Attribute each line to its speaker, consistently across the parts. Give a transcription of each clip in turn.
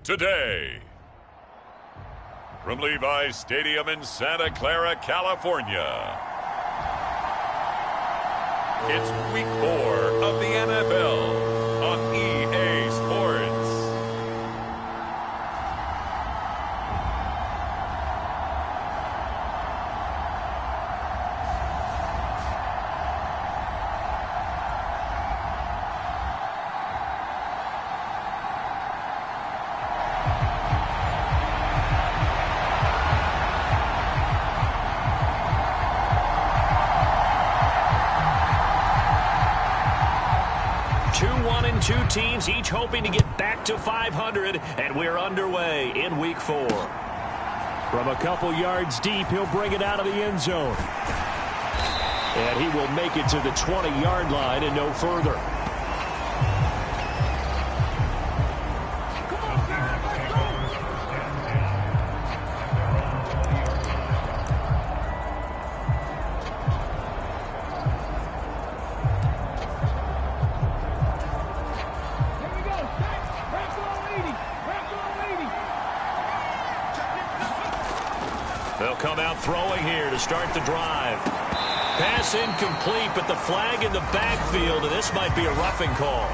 Speaker 1: today. From Levi's Stadium in Santa Clara, California, it's Week 4 of the NFL on EA Sports.
Speaker 2: Two teams each hoping to get back to 500, and we're underway in Week 4. From a couple yards deep, he'll bring it out of the end zone. And he will make it to the 20-yard line and no further. They'll come out throwing here to start the drive. Pass incomplete, but the flag in the backfield, and this might be a roughing call.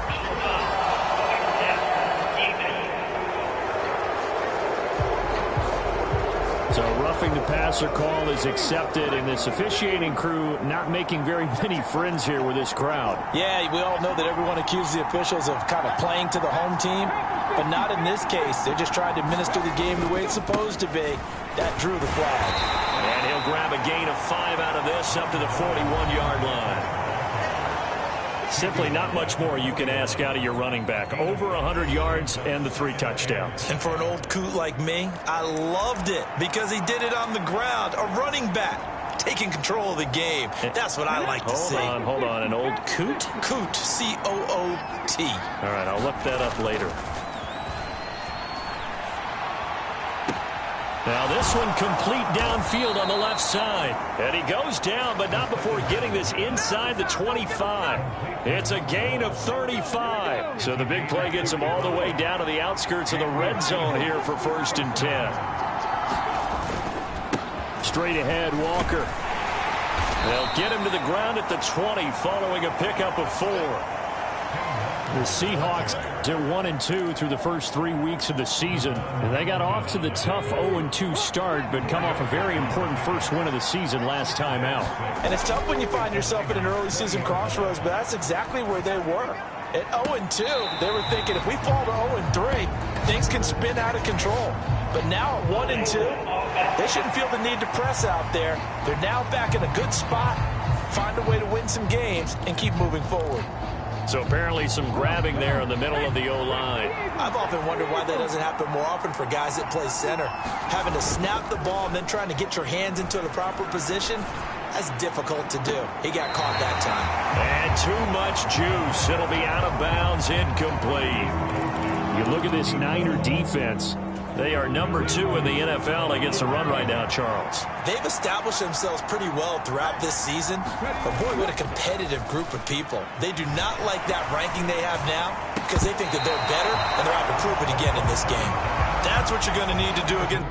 Speaker 2: So roughing the passer call is accepted, and this officiating crew not making very many friends here with this crowd.
Speaker 3: Yeah, we all know that everyone accuses the officials of kind of playing to the home team, but not in this case. They're just trying to administer the game the way it's supposed to be. That drew the flag.
Speaker 2: And he'll grab a gain of 5 out of this up to the 41-yard line. Simply not much more you can ask out of your running back. Over 100 yards and the 3 touchdowns.
Speaker 3: And for an old coot like me, I loved it because he did it on the ground. A running back taking control of the game. That's what I like to see.
Speaker 2: Hold on. An old coot?
Speaker 3: Coot, C-O-O-T.
Speaker 2: All right, I'll look that up later. Now this one complete downfield on the left side. And he goes down, but not before getting this inside the 25. It's a gain of 35. So the big play gets him all the way down to the outskirts of the red zone here for 1st and 10. Straight ahead, Walker. They'll get him to the ground at the 20 following a pickup of 4. The Seahawks are 1-2 through the first 3 weeks of the season. And they got off to the tough 0-2 start, but come off a very important first win of the season last time out.
Speaker 3: And it's tough when you find yourself at an early season crossroads, but that's exactly where they were. At 0-2, they were thinking if we fall to 0-3, things can spin out of control. But now at 1-2, they shouldn't feel the need to press out there. They're now back in a good spot, find a way to win some games, and keep moving forward.
Speaker 2: So apparently some grabbing there in the middle of the O-line.
Speaker 3: I've often wondered why that doesn't happen more often for guys that play center. Having to snap the ball and then trying to get your hands into the proper position, that's difficult to do. He got caught that time.
Speaker 2: And too much juice. It'll be out of bounds, incomplete. You look at this Niner defense. They are number 2 in the NFL against the run right now, Charles.
Speaker 3: They've established themselves pretty well throughout this season. But boy, what a competitive group of people. They do not like that ranking they have now because they think that they're better and they're out to prove it again in this game. That's what you're going to need to do again.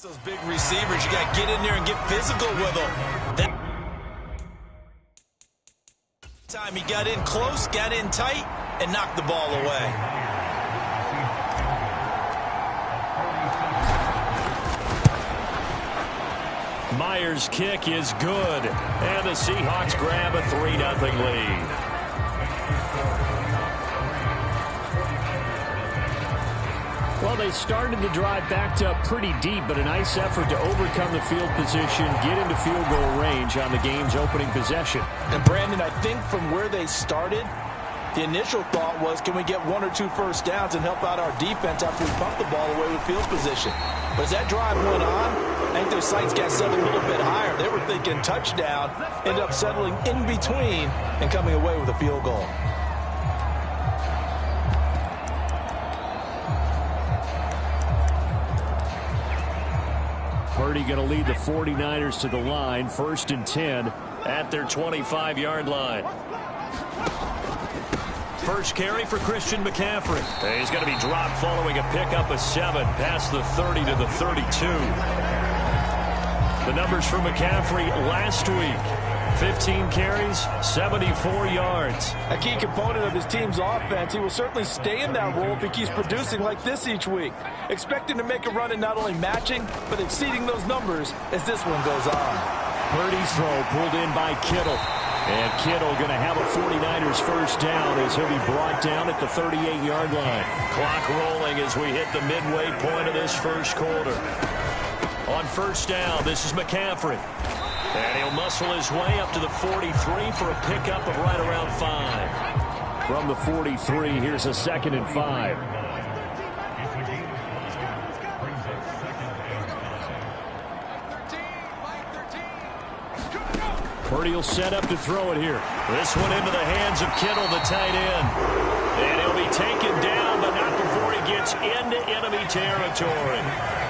Speaker 3: Those big receivers, you got to get in there and get physical with them. That time he got in close, got in tight, and knocked the ball away.
Speaker 2: Myers' kick is good, and the Seahawks grab a 3-0 lead. Well, they started the drive backed up pretty deep, but a nice effort to overcome the field position, get into field goal range on the game's opening possession.
Speaker 3: And Brandon, I think from where they started, the initial thought was, can we get 1 or 2 first downs and help out our defense after we bump the ball away with field position? But as that drive went on, I think their sights got set a little bit higher. They were thinking touchdown, ended up settling in between and coming away with a field goal.
Speaker 2: Purdy going to lead the 49ers to the line, 1st and 10 at their 25-yard line. First carry for Christian McCaffrey. He's going to be dropped following a pickup of 7 past the 30 to the 32. The numbers for McCaffrey last week: 15 carries, 74 yards.
Speaker 3: A key component of his team's offense. He will certainly stay in that role if he keeps producing like this each week. Expect him to make a run at not only matching, but exceeding those numbers as this one goes on.
Speaker 2: Purdy's throw pulled in by Kittle. And Kittle going to have a 49ers first down as he'll be brought down at the 38-yard line. Clock rolling as we hit the midway point of this first quarter. On first down, this is McCaffrey. And he'll muscle his way up to the 43 for a pickup of right around 5. From the 43, here's a 2nd and 5. Purdy will set up to throw it here. This one into the hands of Kittle, the tight end. And he'll be taken down, but not before he gets into enemy territory.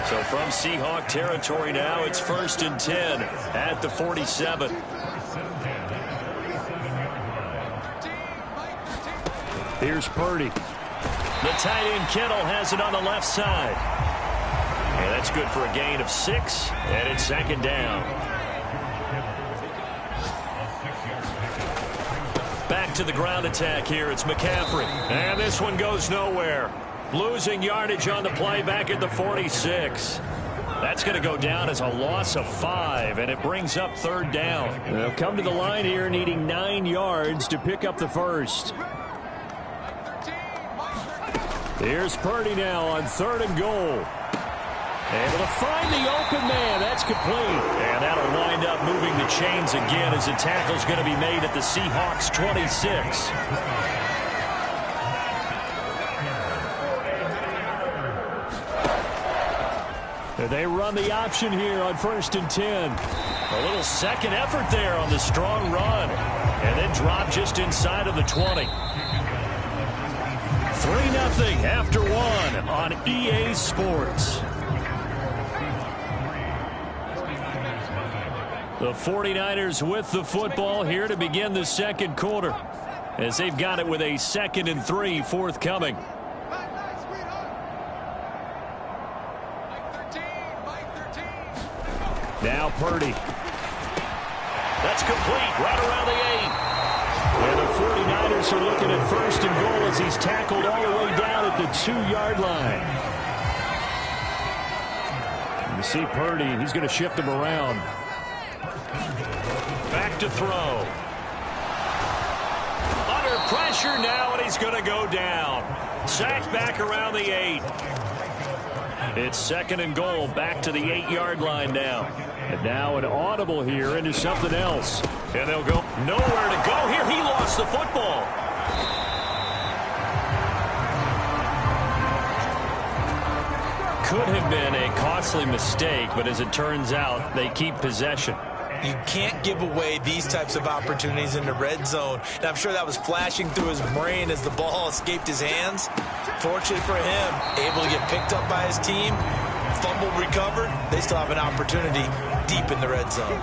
Speaker 2: So from Seahawk territory now, it's 1st and 10 at the 47. Here's Purdy. The tight end Kittle has it on the left side. And that's good for a gain of 6, and it's 2nd down. Back to the ground attack here. It's McCaffrey. And this one goes nowhere. Losing yardage on the play back at the 46. That's going to go down as a loss of 5, and it brings up 3rd down. They'll come to the line here needing 9 yards to pick up the first. Here's Purdy now on 3rd and goal. Able to find the open man. That's complete. And that'll wind up moving the chains again as the tackle's going to be made at the Seahawks 26. And they run the option here on 1st and 10. A little second effort there on the strong run. And then drop just inside of the 20. 3-0 after 1 on EA Sports. The 49ers with the football here to begin the second quarter, as they've got it with a 2nd and 3 forthcoming. Now Purdy. That's complete right around the 8. And the 49ers are looking at 1st and goal as he's tackled all the way down at the 2-yard line. You see Purdy, he's going to shift him around. Back to throw. Under pressure now, and he's going to go down. Sacked back around the 8. It's 2nd and goal, back to the 8-yard line now. And now an audible here into something else. And they'll go nowhere to go here. He lost the football. Could have been a costly mistake, but as it turns out, they keep possession.
Speaker 3: You can't give away these types of opportunities in the red zone. And I'm sure that was flashing through his brain as the ball escaped his hands. Fortunately for him, able to get picked up by his team, fumble recovered. They still have an opportunity deep in the red zone.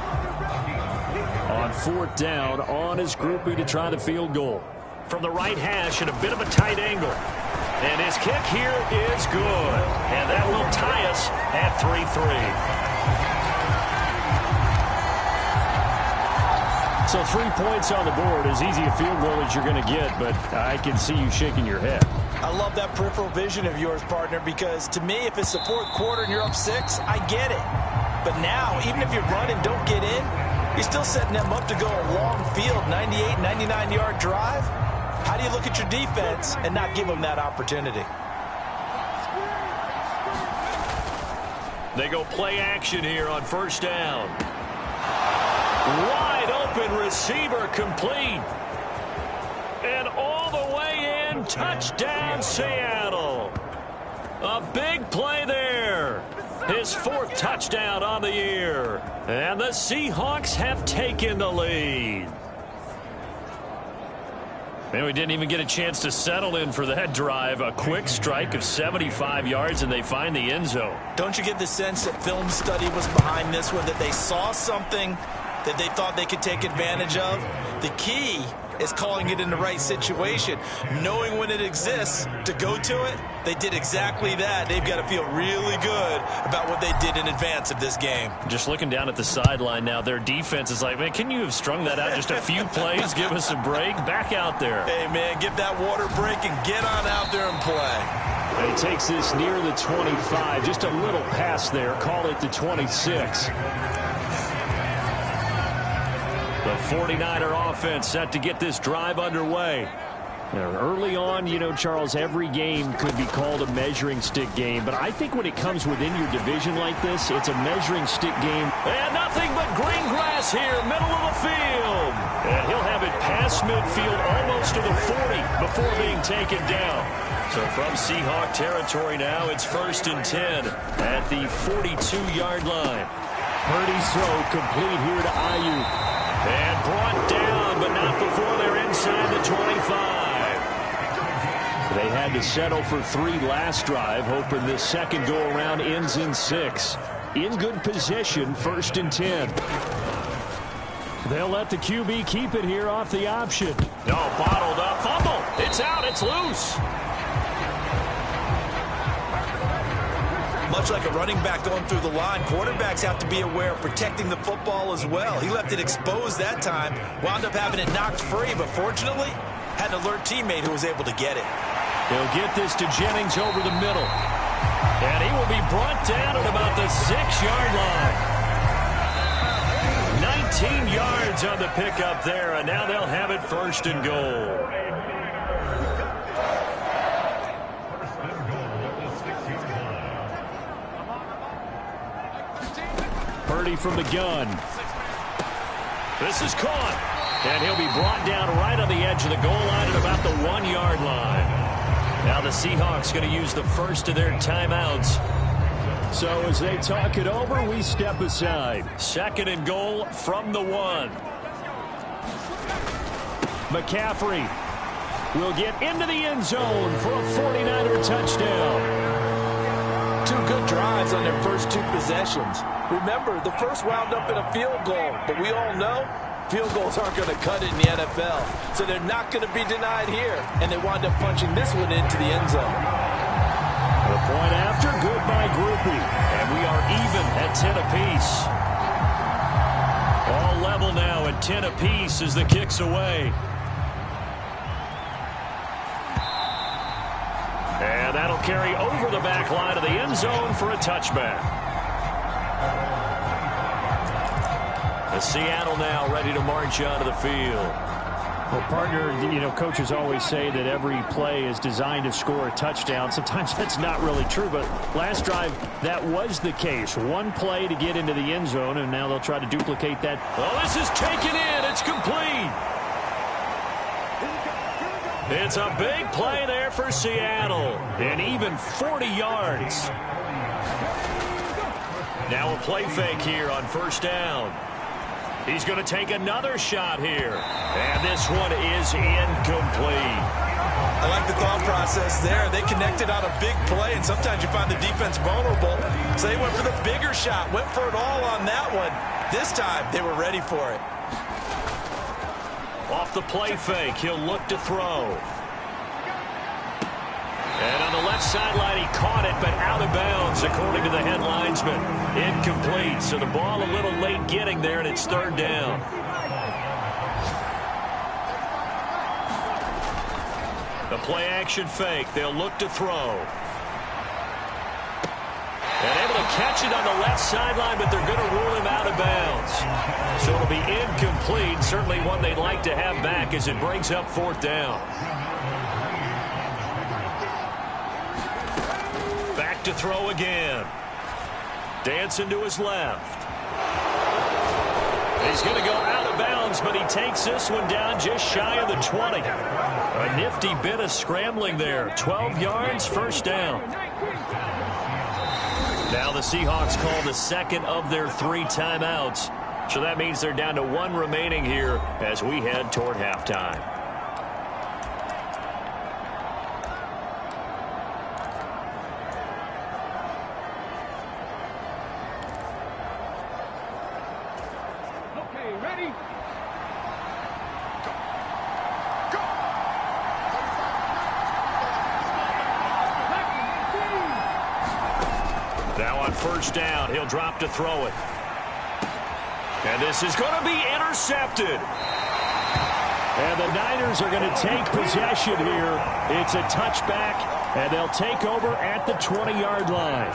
Speaker 2: On 4th down, on his groupie to try the field goal. From the right hash at a bit of a tight angle. And his kick here is good. And that will tie us at 3-3. So 3 points on the board, as easy a field goal as you're going to get, but I can see you shaking your head.
Speaker 3: I love that peripheral vision of yours, partner, because to me, if it's the fourth quarter and you're up 6, I get it. But now, even if you run and don't get in, you're still setting them up to go a long field, 98, 99-yard drive. How do you look at your defense and not give them that opportunity?
Speaker 2: They go play action here on first down. Wide open receiver complete. And all the way in, touchdown Seattle. A big play there. His 4th touchdown on the year. And the Seahawks have taken the lead. And we didn't even get a chance to settle in for that drive. A quick strike of 75 yards, and they find the end zone.
Speaker 3: Don't you get the sense that film study was behind this one, that they saw something that they thought they could take advantage of? The key is calling it in the right situation, knowing when it exists to go to it. They did exactly that. They've got to feel really good about what they did in advance of this game.
Speaker 2: Just looking down at the sideline now, their defense is like, man, can you have strung that out just a few plays? Give us a break. Back out there.
Speaker 3: Hey, man, give that water break and get on out there and play.
Speaker 2: And he takes this near the 25. Just a little pass there. Call it the 26. The 49er offense set to get this drive underway. Early on, you know, Charles, every game could be called a measuring stick game. But I think when it comes within your division like this, it's a measuring stick game. And nothing but green grass here, middle of the field. And he'll have it past midfield almost to the 40 before being taken down. So from Seahawk territory now, it's 1st and 10 at the 42-yard line. Purdy's throw complete here to Ayuk. And brought down, but not before they're inside the 25. They had to settle for 3 last drive, hoping this second go-around ends in 6. In good position, 1st and 10. They'll let the QB keep it here off the option. No, bottled up. Fumble. It's out. It's loose.
Speaker 3: Much like a running back going through the line, quarterbacks have to be aware of protecting the football as well. He left it exposed that time, wound up having it knocked free, but fortunately, had an alert teammate who was able to get it.
Speaker 2: He'll get this to Jennings over the middle. And he will be brought down at about the 6-yard line. 19 yards on the pickup there, and now they'll have it 1st and goal. Purdy from the gun. This is caught. And he'll be brought down right on the edge of the goal line at about the 1-yard line. Now the Seahawks going to use the first of their timeouts. So as they talk it over, we step aside. 2nd and goal from the 1. McCaffrey will get into the end zone for a 49er touchdown.
Speaker 3: 2 good drives on their first 2 possessions. Remember, the first wound up in a field goal, but we all know field goals aren't going to cut it in the NFL. So they're not going to be denied here, and they wind up punching this one into the end zone.
Speaker 2: The point after, good by Groupie. And we are even at 10 apiece. All level now at 10 apiece as the kick's away. And that'll carry over the back line of the end zone for a touchback. Seattle now ready to march onto the field. Well, partner, you know, coaches always say that every play is designed to score a touchdown. Sometimes that's not really true, but last drive, that was the case. 1 play to get into the end zone, and now they'll try to duplicate that. Oh, this is taken in. It's complete. It's a big play there for Seattle, and even 40 yards. Now a play fake here on 1st down. He's going to take another shot here. And this one is incomplete.
Speaker 3: I like the thought process there. They connected on a big play, and sometimes you find the defense vulnerable. So they went for the bigger shot, went for it all on that one. This time, they were ready for it.
Speaker 2: Off the play fake, he'll look to throw. And on the left sideline, he caught it, but out of bounds, according to the head linesman. Incomplete, so the ball a little late getting there, and it's third down. The play-action fake. They'll look to throw. And able to catch it on the left sideline, but they're going to rule him out of bounds. So it'll be incomplete. Certainly one they'd like to have back as it brings up fourth down. Back to throw again. Dancing to his left. He's going to go out of bounds, but he takes this one down just shy of the 20. A nifty bit of scrambling there. 12 yards, first down. Now the Seahawks call the second of their 3 timeouts. So that means they're down to 1 remaining here as we head toward halftime.
Speaker 4: Okay, ready?
Speaker 2: Now on first down, he'll drop to throw it. And this is going to be intercepted. And the Niners are going to take possession here. It's a touchback, and they'll take over at the 20-yard line.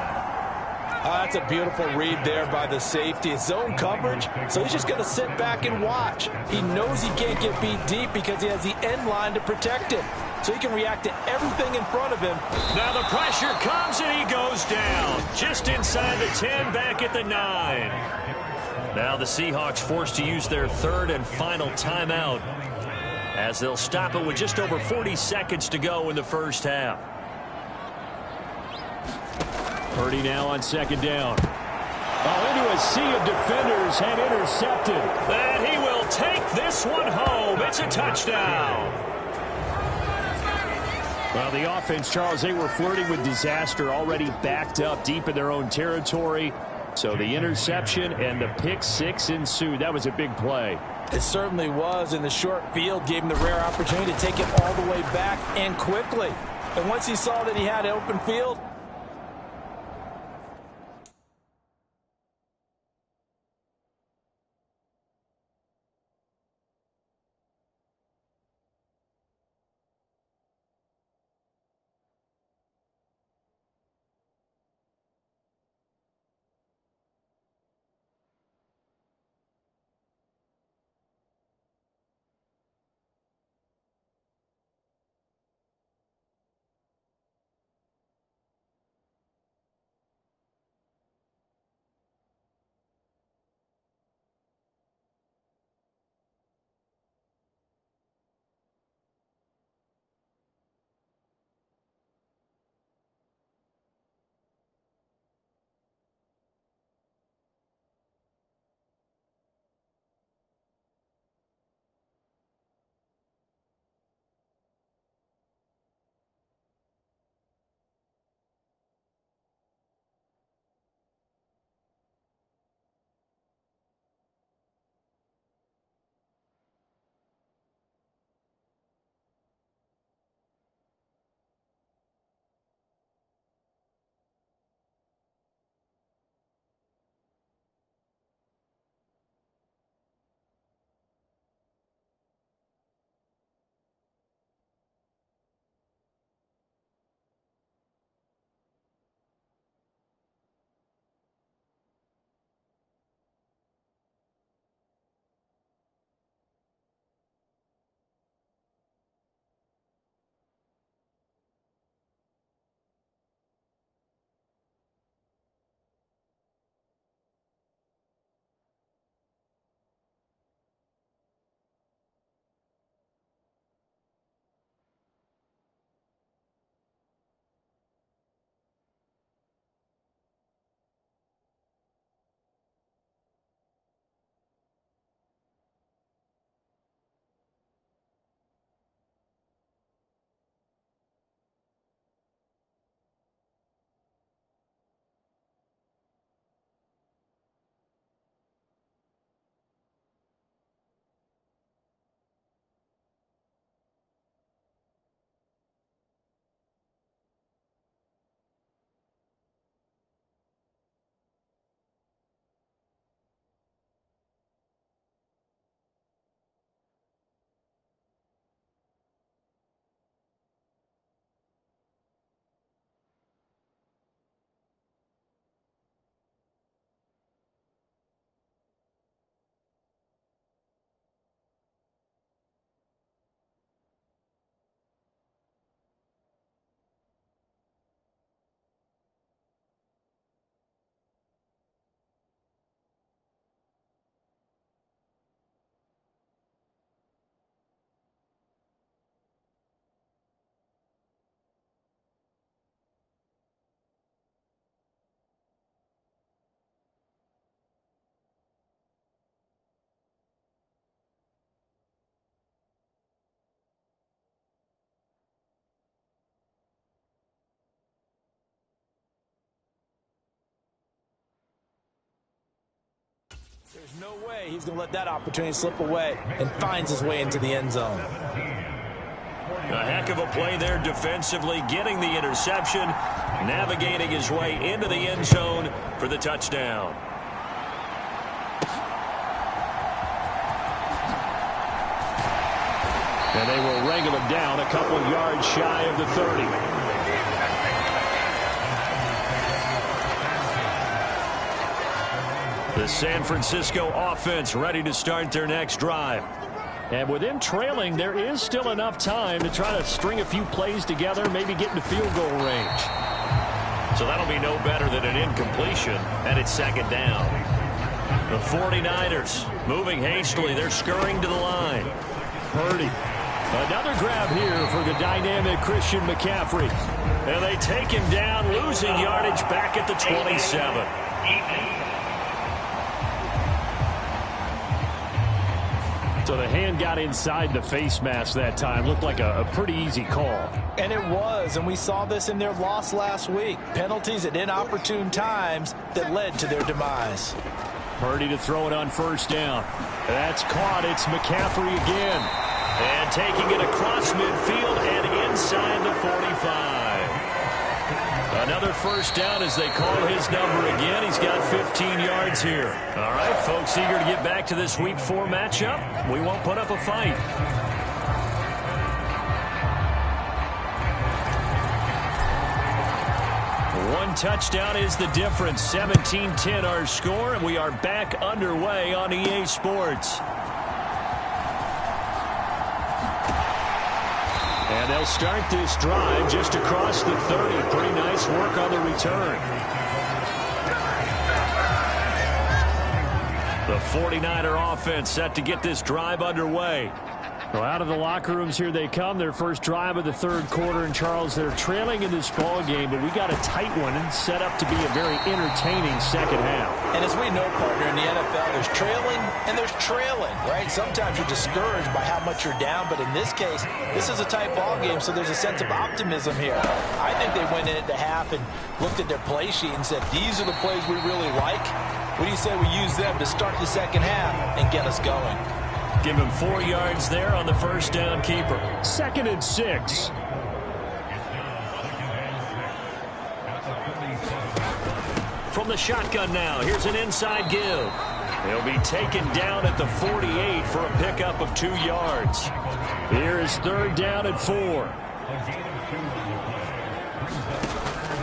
Speaker 3: That's a beautiful read there by the safety. It's zone coverage, so he's just going to sit back and watch. He knows he can't get beat deep because he has the end line to protect him. So he can react to everything in front of him.
Speaker 2: Now the pressure comes and he goes down. Just inside the 10, back at the 9. Now the Seahawks forced to use their third and final timeout as they'll stop it with just over 40 seconds to go in the first half. Purdy now on second down. Oh, into a sea of defenders and intercepted. And he will take this one home. It's a touchdown. Well, the offense, Charles, they were flirting with disaster, already backed up deep in their own territory. So the interception and the pick six ensued. That was a big play.
Speaker 3: It certainly was, and the short field gave him the rare opportunity to take it all the way back and quickly. And once he saw that he had open field, There's no way he's going to let that opportunity slip away, and finds his way into the end zone.
Speaker 2: A heck of a play there defensively, getting the interception, navigating his way into the end zone for the touchdown. And they will wrangle him down a couple yards shy of the 30. The San Francisco offense ready to start their next drive. And with them trailing, there is still enough time to try to string a few plays together, maybe get into field goal range. So that'll be no better than an incompletion, and it's second down. The 49ers moving hastily. They're scurrying to the line. Purdy. Another grab here for the dynamic Christian McCaffrey. And they take him down, losing yardage back at the 27. So the hand got inside the face mask that time. Looked like a pretty easy call.
Speaker 3: And it was, and we saw this in their loss last week. Penalties at inopportune times that led to their demise.
Speaker 2: Purdy to throw it on first down. That's caught. It's McCaffrey again. And taking it across midfield and inside the 45. Another first down as they call his number again. He's got 15 yards here. All right, folks, eager to get back to this Week 4 matchup. We won't put up a fight. One touchdown is the difference. 17-10 our score, and we are back underway on EA Sports. And they'll start this drive just across the 30. Pretty nice work on the return. The 49er offense set to get this drive underway. Well, out of the locker rooms here they come. Their first drive of the third quarter. And, Charles, they're trailing in this ball game, but we got a tight one and set up to be a very entertaining second half.
Speaker 3: And as we know, partner, in the NFL, there's trailing and there's trailing, right? Sometimes you're discouraged by how much you're down, but in this case, this is a tight ball game, so there's a sense of optimism here. I think they went into half and looked at their play sheet and said, these are the plays we really like. What do you say we use them to start the second half and get us going?
Speaker 2: Give him 4 yards there on the first down keeper. 2nd and 6. From the shotgun now, here's an inside give. He'll be taken down at the 48 for a pickup of 2 yards. Here is 3rd down and 4.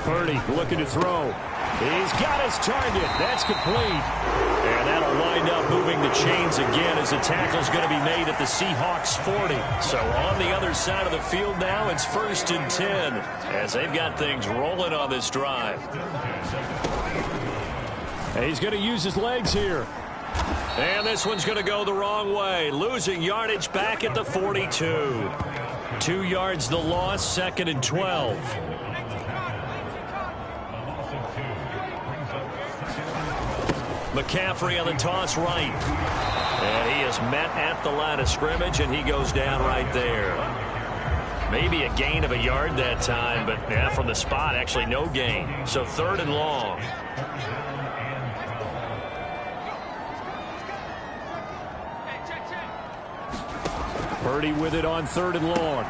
Speaker 2: Purdy looking to throw. He's got his target. That's complete. And that'll wind up moving the chains again as the tackle's going to be made at the Seahawks 40. So on the other side of the field now, it's 1st and 10 as they've got things rolling on this drive. And he's going to use his legs here. And this one's going to go the wrong way. Losing yardage back at the 42. 2 yards the loss, 2nd and 12. McCaffrey on the toss right. And he is met at the line of scrimmage, and he goes down right there. Maybe a gain of a yard that time, but yeah, from the spot, actually no gain. So 3rd and long. Purdy with it on 3rd and long.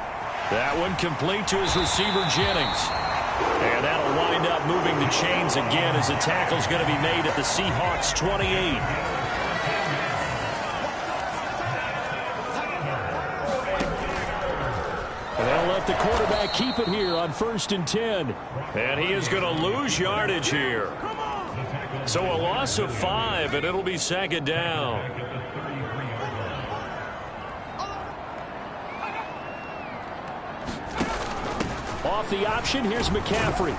Speaker 2: That one complete to his receiver, Jennings. And that'll wind up moving the chains again as the tackle's going to be made at the Seahawks 28. And they'll let the quarterback keep it here on 1st and 10. And he is going to lose yardage here. So a loss of 5, and it'll be 2nd down. Off the option, here's McCaffrey.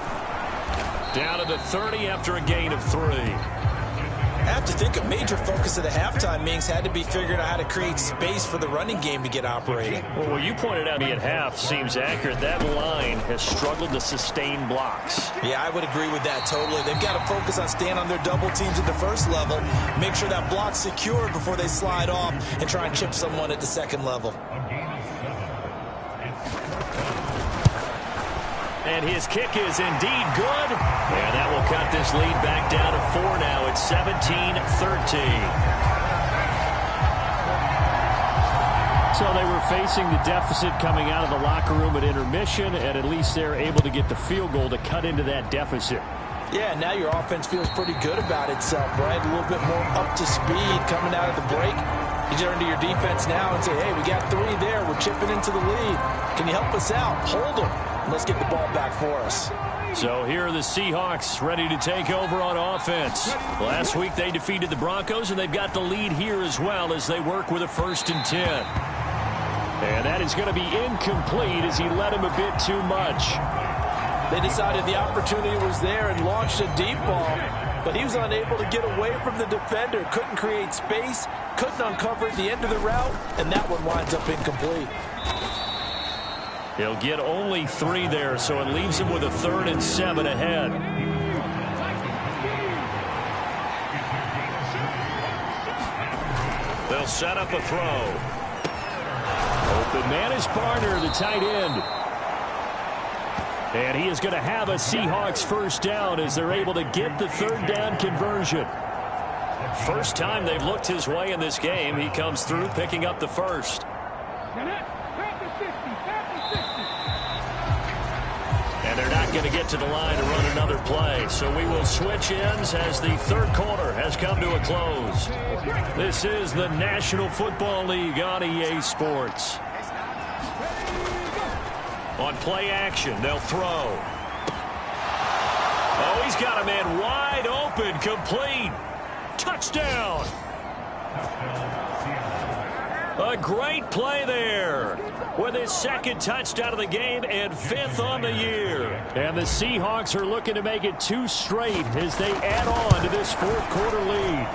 Speaker 2: Down to the 30 after a gain of 3.
Speaker 3: I have to think a major focus of the halftime meetings had to be figuring out how to create space for the running game to get operating.
Speaker 2: Well, what you pointed out at half seems accurate. That line has struggled to sustain blocks.
Speaker 3: Yeah, I would agree with that totally. They've got to focus on staying on their double teams at the first level, make sure that block's secured before they slide off and try and chip someone at the second level.
Speaker 2: And his kick is indeed good. And that will cut this lead back down to 4 now. It's 17-13. So they were facing the deficit coming out of the locker room at intermission, and at least they're able to get the field goal to cut into that deficit.
Speaker 3: Yeah, now your offense feels pretty good about itself, right? A little bit more up to speed coming out of the break. You turn to your defense now and say, hey, we got 3 there. We're chipping into the lead. Can you help us out? Hold them. And let's get the ball back for us.
Speaker 2: So here are the Seahawks ready to take over on offense. Last week they defeated the Broncos, and they've got the lead here as well as they work with a 1st and 10. And that is going to be incomplete as he led him a bit too much.
Speaker 3: They decided the opportunity was there and launched a deep ball, but he was unable to get away from the defender. Couldn't create space, couldn't uncover at the end of the route, and that one winds up incomplete.
Speaker 2: He'll get only 3 there, so it leaves him with a 3rd and 7 ahead. They'll set up a throw. Open man is Barner, the tight end. And he is going to have a Seahawks 1st down as they're able to get the 3rd down conversion. First time they've looked his way in this game. He comes through picking up the 1st. And they're not going to get to the line to run another play. So we will switch ends as the 3rd quarter has come to a close. This is the National Football League on EA Sports. On play action, they'll throw. Oh, he's got a man wide open, complete. Touchdown. A great play there with his 2nd touchdown of the game and 5th on the year. And the Seahawks are looking to make it 2 straight as they add on to this 4th quarter lead.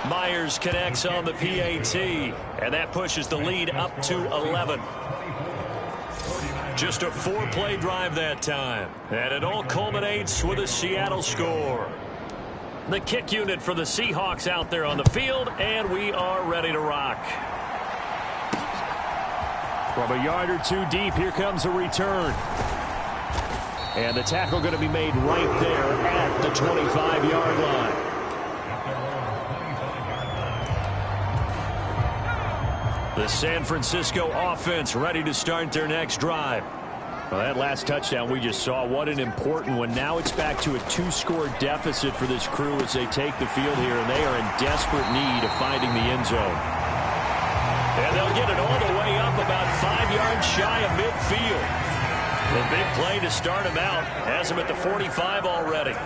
Speaker 2: Myers connects on the PAT, and that pushes the lead up to 11. Just a 4-play drive that time. And it all culminates with a Seattle score. The kick unit for the Seahawks out there on the field, and we are ready to rock. From a yard or 2 deep, here comes a return. And the tackle going to be made right there at the 25-yard line. The San Francisco offense ready to start their next drive. Well, that last touchdown we just saw, what an important one. Now it's back to a 2-score deficit for this crew as they take the field here, and they are in desperate need of finding the end zone. And they'll get it all the way up about 5 yards shy of midfield. The big play to start him out has him at the 45 already.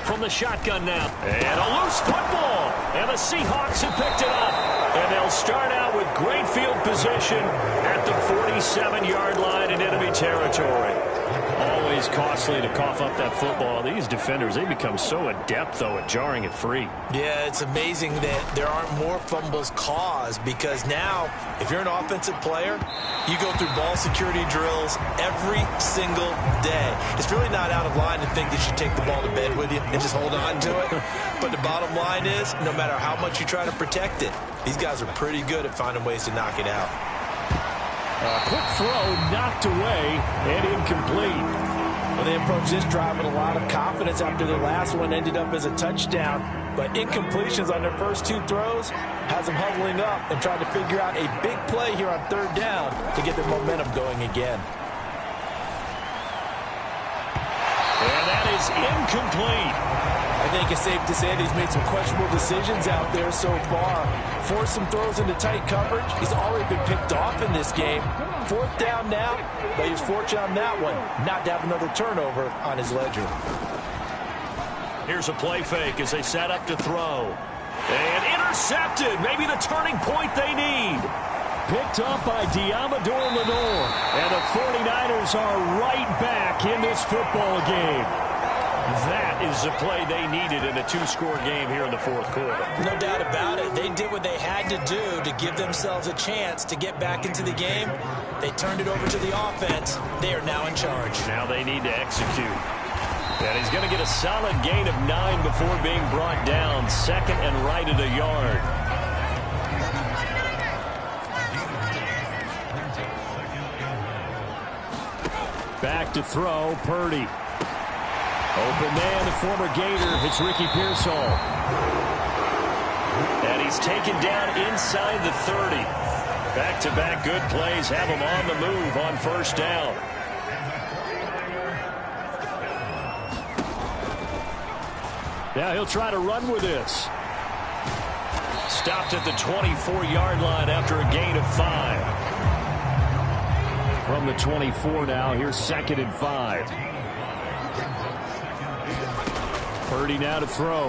Speaker 2: From the shotgun now. And a loose football. And the Seahawks have picked it up. And they'll start out with great field position at the 47-yard line in enemy territory. Always costly to cough up that football. These defenders, they become so adept, though, at jarring it free.
Speaker 3: Yeah, it's amazing that there aren't more fumbles caused, because now, if you're an offensive player, you go through ball security drills every single day. It's really not out of line to think that you take the ball to bed with you and just hold on to it. But the bottom line is, no matter how much you try to protect it, these guys are pretty good at finding ways to knock it out.
Speaker 2: A quick throw knocked away and incomplete.
Speaker 3: Well, they approached this drive with a lot of confidence after their last one ended up as a touchdown. But incompletions on their first 2 throws has them huddling up and trying to figure out a big play here on 3rd down to get their momentum going again.
Speaker 2: And that is incomplete.
Speaker 3: I think it's safe to say that he's made some questionable decisions out there so far. Forced some throws into tight coverage. He's already been picked off in this game. 4th down now, but he was fortunate on that one not to have another turnover on his ledger.
Speaker 2: Here's a play fake as they set up to throw. And intercepted. Maybe the turning point they need. Picked up by Diamador Lenore. And the 49ers are right back in this football game. That is the play they needed in a 2-score game here in the 4th quarter.
Speaker 3: No doubt about it. They did what they had to do to give themselves a chance to get back into the game. They turned it over to the offense. They are now in charge.
Speaker 2: Now they need to execute. And he's going to get a solid gain of 9 before being brought down. 2nd and right at a yard. Back to throw, Purdy. Open man, the former Gator. It's Ricky Pearsall. And he's taken down inside the 30. Back-to-back good plays have him on the move on first down. Now he'll try to run with this. Stopped at the 24-yard line after a gain of 5. From the 24 now, here's 2nd and 5. Purdy now to throw.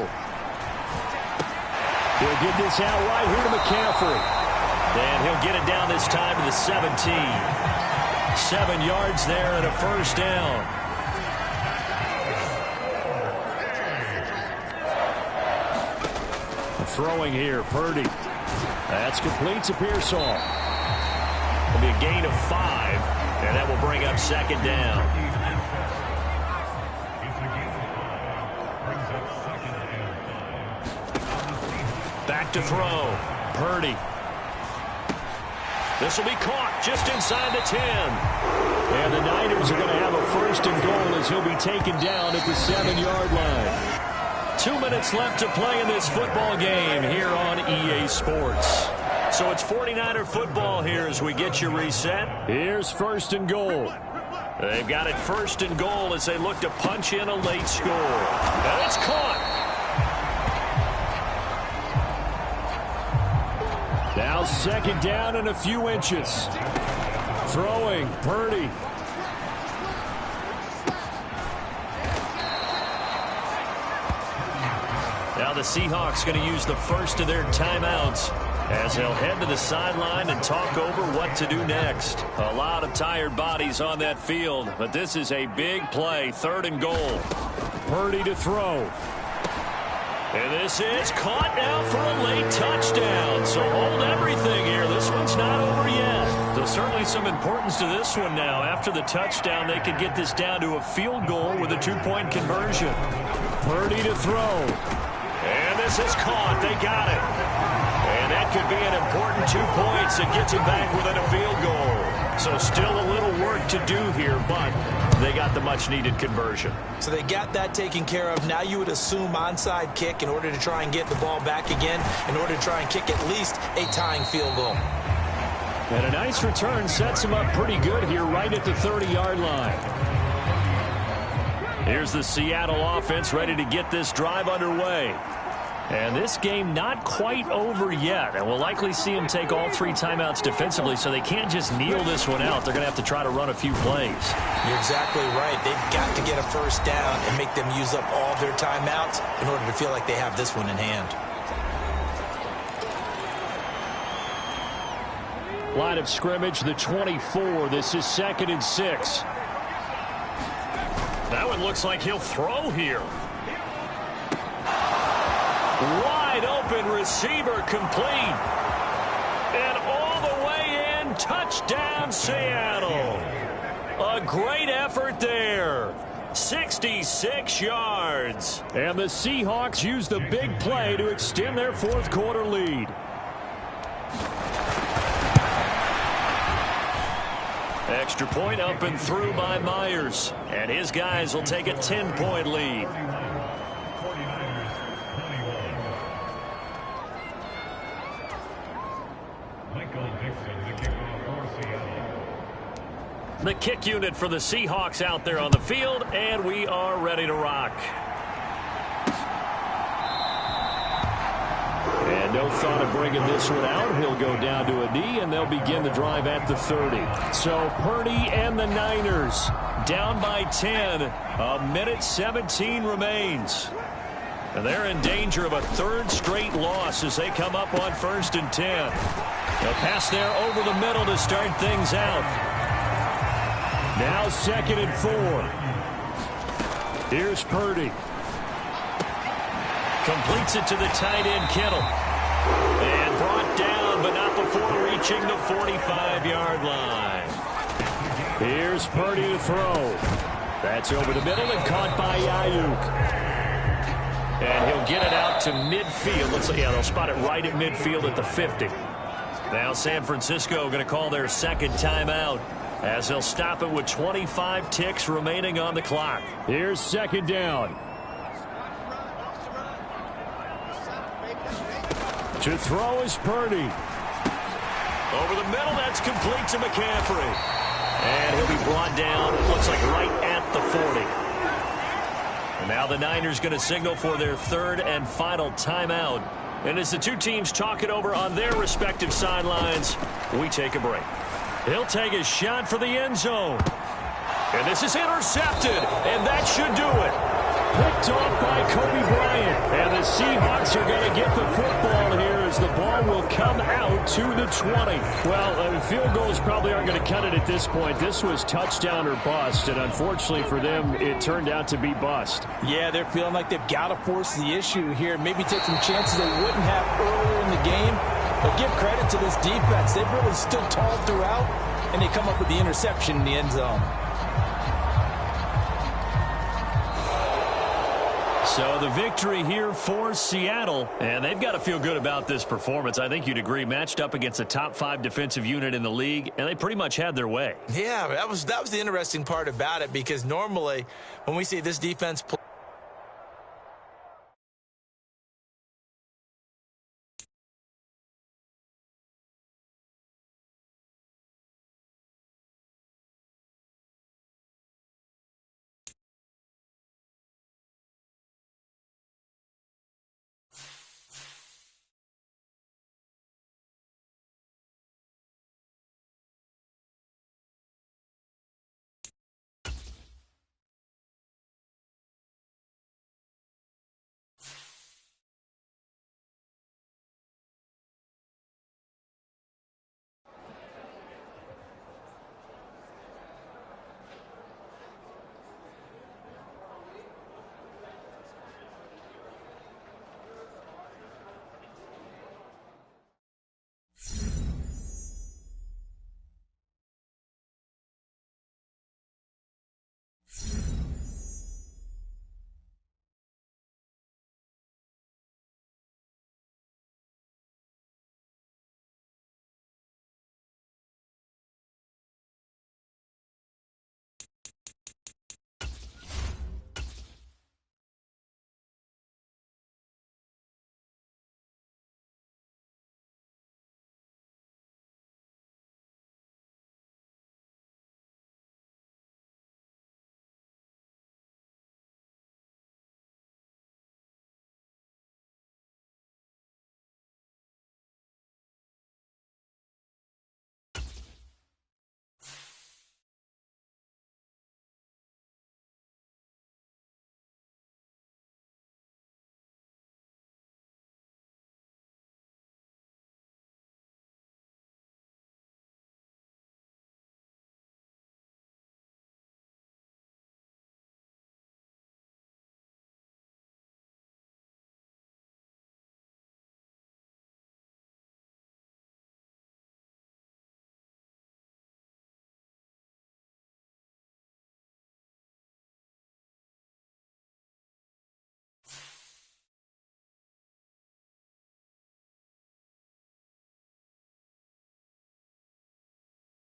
Speaker 2: He'll get this out right here to McCaffrey. And he'll get it down this time to the 17. 7 yards there and a first down. Throwing here, Purdy. That's complete to Pearsall. It'll be a gain of 5, and that will bring up 2nd down. Back to throw. Purdy. This will be caught just inside the 10. And the Niners are going to have a 1st and goal as he'll be taken down at the 7-yard line. 2 minutes left to play in this football game here on EA Sports. So it's 49er football here as we get you reset. Here's 1st and goal. They've got it 1st and goal as they look to punch in a late score. And it's caught. Now 2nd down and a few inches. Throwing, Purdy. Now the Seahawks going to use the first of their timeouts as they'll head to the sideline and talk over what to do next. A lot of tired bodies on that field, but this is a big play. 3rd and goal. Purdy to throw. And this is caught now for a late touchdown. So hold everything here. This one's not over yet. There's certainly some importance to this one now. After the touchdown, they could get this down to a field goal with a 2-point conversion. Purdy to throw. And this is caught. They got it. And that could be an important 2 points that gets them back within a field goal. So still a little work to do here, but they got the much-needed conversion. So they got that taken care of. Now you would assume onside kick in order to try and get the ball back again, in order to try and kick at least a tying field goal. And a nice return sets him up pretty good here right at the 30-yard line. Here's the Seattle offense ready to get this drive underway. And this game not quite over yet. And we'll likely see them take all 3 timeouts defensively, so they can't just kneel this one out. They're going to have to try to run a few plays. You're exactly right. They've got to get a first down and make them use up all their timeouts in order to feel like they have this one in hand. Line of scrimmage, the 24. This is 2nd and 6. That one looks like he'll throw here. Wide open receiver complete. And all the way in, touchdown Seattle. A great effort there. 66 yards. And the Seahawks use the big play to extend their 4th quarter lead. Extra point up and through by Myers. And his guys will take a 10-point lead. The kick unit for the Seahawks out there on the field, and we are ready to rock. And no thought of bringing this one out. He'll go down to a knee, and they'll begin the drive at the 30. So Purdy and the Niners down by 10. A minute 17 remains. And they're in danger of a 3rd straight loss as they come up on 1st and 10. They'll pass there over the middle to start things out. Now 2nd and 4. Here's Purdy. Completes it to the tight end, Kittle. And brought down, but not before reaching the 45-yard line. Here's Purdy to throw. That's over the middle and caught by Ayuk. And he'll get it out to midfield. Looks like, yeah, they'll spot it right at midfield at the 50. Now San Francisco going to call their 2nd timeout. as they'll stop it with 25 ticks remaining on the clock.
Speaker 5: Here's second down. To throw is Purdy.
Speaker 2: Over the middle, that's complete to McCaffrey. And he'll be brought down, it looks like right at the 40. And now the Niners going to signal for their third and final timeout. And as the two teams talk it over on their respective sidelines, we take a break. He'll take a shot for the end zone. And this is intercepted, and that should do it.
Speaker 5: Picked off by Kobe Bryant. And the Seahawks are going to get the football here as the ball will come out to the 20. Well, field goals probably aren't going to cut it at this point. This was touchdown or bust, and unfortunately for them, it turned out to be bust.
Speaker 3: Yeah, they're feeling like they've got to force the issue here. Maybe take some chances they wouldn't have earlier in the game. But give credit to this defense. They've really stood tall throughout, and they come up with the interception in the end zone.
Speaker 2: So the victory here for Seattle, and they've got to feel good about this performance. I think you'd agree, matched up against a top 5 defensive unit in the league, and they pretty much had their way.
Speaker 3: Yeah, that was the interesting part about it, because normally when we see this defense play